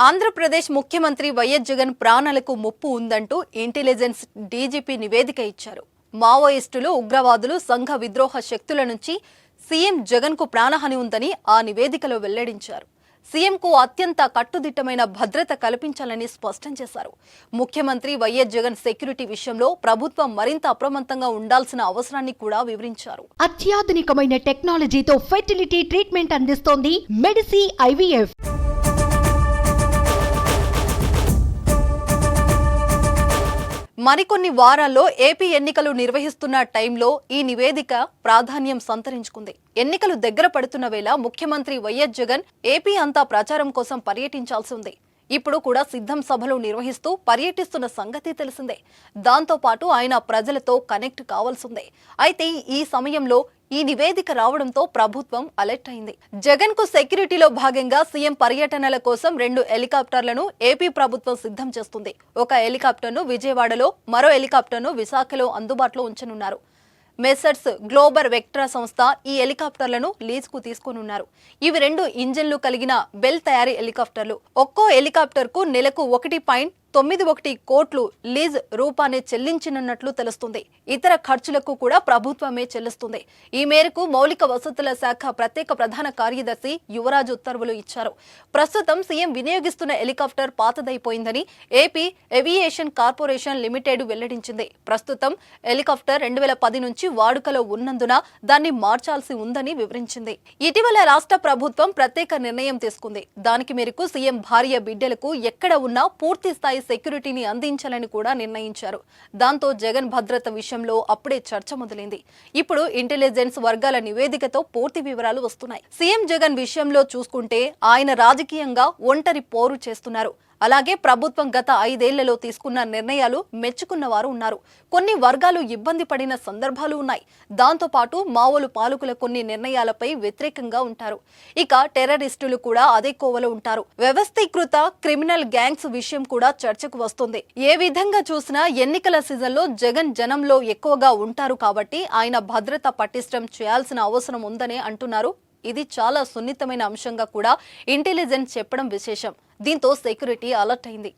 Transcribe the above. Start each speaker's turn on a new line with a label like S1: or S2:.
S1: ఆంధ్రప్రదేశ్ ముఖ్యమంత్రి వైఎస్ జగన్ ప్రాణాలకు ముప్పు ఉందంటూ ఇంటెలిజెన్స్ డీజీపీ నివేదిక ఇచ్చారు. మావోయిస్టులు, ఉగ్రవాదులు, సంఘ విద్రోహ శక్తుల నుంచి సీఎం జగన్కు ప్రాణహాని ఉందని ఆ నివేదికలో వెల్లడించారు. సీఎంకు అత్యంత కట్టుదిట్టమైన భద్రత కల్పించాలని స్పష్టం చేశారు. ముఖ్యమంత్రి వైఎస్ జగన్ సెక్యూరిటీ విషయంలో ప్రభుత్వం మరింత అప్రమత్తంగా ఉండాల్సిన అవసరాన్ని కూడా వివరించారు.
S2: అత్యాధునికమైన టెక్నాలజీతో ఫెర్టిలిటీ ట్రీట్మెంట్ అందిస్తోంది మెడిసి ఐవీఎఫ్.
S1: మరికొన్ని వారాల్లో ఏపీ ఎన్నికలు నిర్వహిస్తున్న టైంలో ఈ నివేదిక ప్రాధాన్యం సంతరించుకుంది. ఎన్నికలు దగ్గర పడుతున్న వేళ ముఖ్యమంత్రి వైఎస్ జగన్ ఏపీ అంతా ప్రచారం కోసం పర్యటించాల్సి ఉంది. ఇప్పుడు కూడా సిద్ధం సభలు నిర్వహిస్తూ పర్యటిస్తున్న సంగతి తెలిసిందే. దాంతో పాటు ఆయన ప్రజలతో కనెక్ట్ కావాల్సిందే. అయితే ఈ సమయంలో ఈ నివేదిక రావడంతో ప్రభుత్వం అలర్ట్ అయింది. జగన్ కు సెక్యూరిటీలో భాగంగా సీఎం పర్యటనల కోసం 2 హెలికాప్టర్లను ఏపీ ప్రభుత్వం సిద్ధం చేస్తుంది. ఒక హెలికాప్టర్ను విజయవాడలో, మరో హెలికాప్టర్ను విశాఖలో అందుబాటులో ఉంచనున్నారు. మెసర్స్ గ్లోబల్ వెక్ట్రా సంస్థ ఈ హెలికాప్టర్లను లీజుకు తీసుకోనున్నారు. ఇవి 2 ఇంజన్లు కలిగిన బెల్ తయారీ హెలికాప్టర్లు. ఒక్కో హెలికాప్టర్ కు నెలకు 1.91 కోట్లు లీజ్ రూపాన్ని చెల్లించనున్నట్లు తెలుస్తుంది. ఇతర ఖర్చులకు కూడా ప్రభుత్వమే చెల్లిస్తుంది. ఈ మేరకు మౌలిక వసతుల శాఖ ప్రత్యేక ప్రధాన కార్యదర్శి యువరాజు ఉత్తర్వులు ఇచ్చారు. ప్రస్తుతం సీఎం వినియోగిస్తున్న హెలికాప్టర్ పాతదైపోయిందని ఏపీ ఏవియేషన్ కార్పొరేషన్ లిమిటెడ్ వెల్లడించింది. ప్రస్తుతం హెలికాప్టర్ 2010 నుంచి వాడుకలో ఉన్నందున దాన్ని మార్చాల్సి ఉందని వివరించింది. ఇటీవల రాష్ట్ర ప్రభుత్వం ప్రత్యేక నిర్ణయం తీసుకుంది. దానికి మేరకు సీఎం భార్య బిడ్డలకు ఎక్కడ ఉన్నా పూర్తి స్థాయి సెక్యూరిటీని అందించాలని కూడా నిర్ణయించారు. దాంతో జగన్ భద్రత విషయంలో అప్పుడే చర్చ మొదలైంది. ఇప్పుడు ఇంటెలిజెన్స్ వర్గాల నివేదికతో పూర్తి వివరాలు వస్తున్నాయి. సీఎం జగన్ విషయంలో చూసుకుంటే ఆయన రాజకీయంగా ఒంటరి పోరు చేస్తున్నారు. అలాగే ప్రభుత్వం గత 5 ఏళ్లలో తీసుకున్న నిర్ణయాలు మెచ్చుకున్న వారు ఉన్నారు. కొన్ని వర్గాలు ఇబ్బంది పడిన సందర్భాలు ఉన్నాయి. దాంతో పాటు మావోలు పాలకుల కొన్ని నిర్ణయాలపై వ్యతిరేకంగా ఉంటారు. ఇక టెర్రరిస్టులు కూడా అదే కోవలో ఉంటారు. వ్యవస్థీకృత క్రిమినల్ గ్యాంగ్స్ విషయం కూడా చర్చకు వస్తుంది. ఏ విధంగా చూసినా ఎన్నికల సీజన్లో జగన్ జనంలో ఎక్కువగా ఉంటారు కాబట్టి ఆయన భద్రత పటిష్టం చేయాల్సిన అవసరం ఉందని అంటున్నారు. ఇది చాలా సున్నితమైన అంశంగా కూడా ఇంటెలిజెన్స్ చెప్పడం విశేషం. దీంతో సెక్యూరిటీ అలర్ట్ అయింది.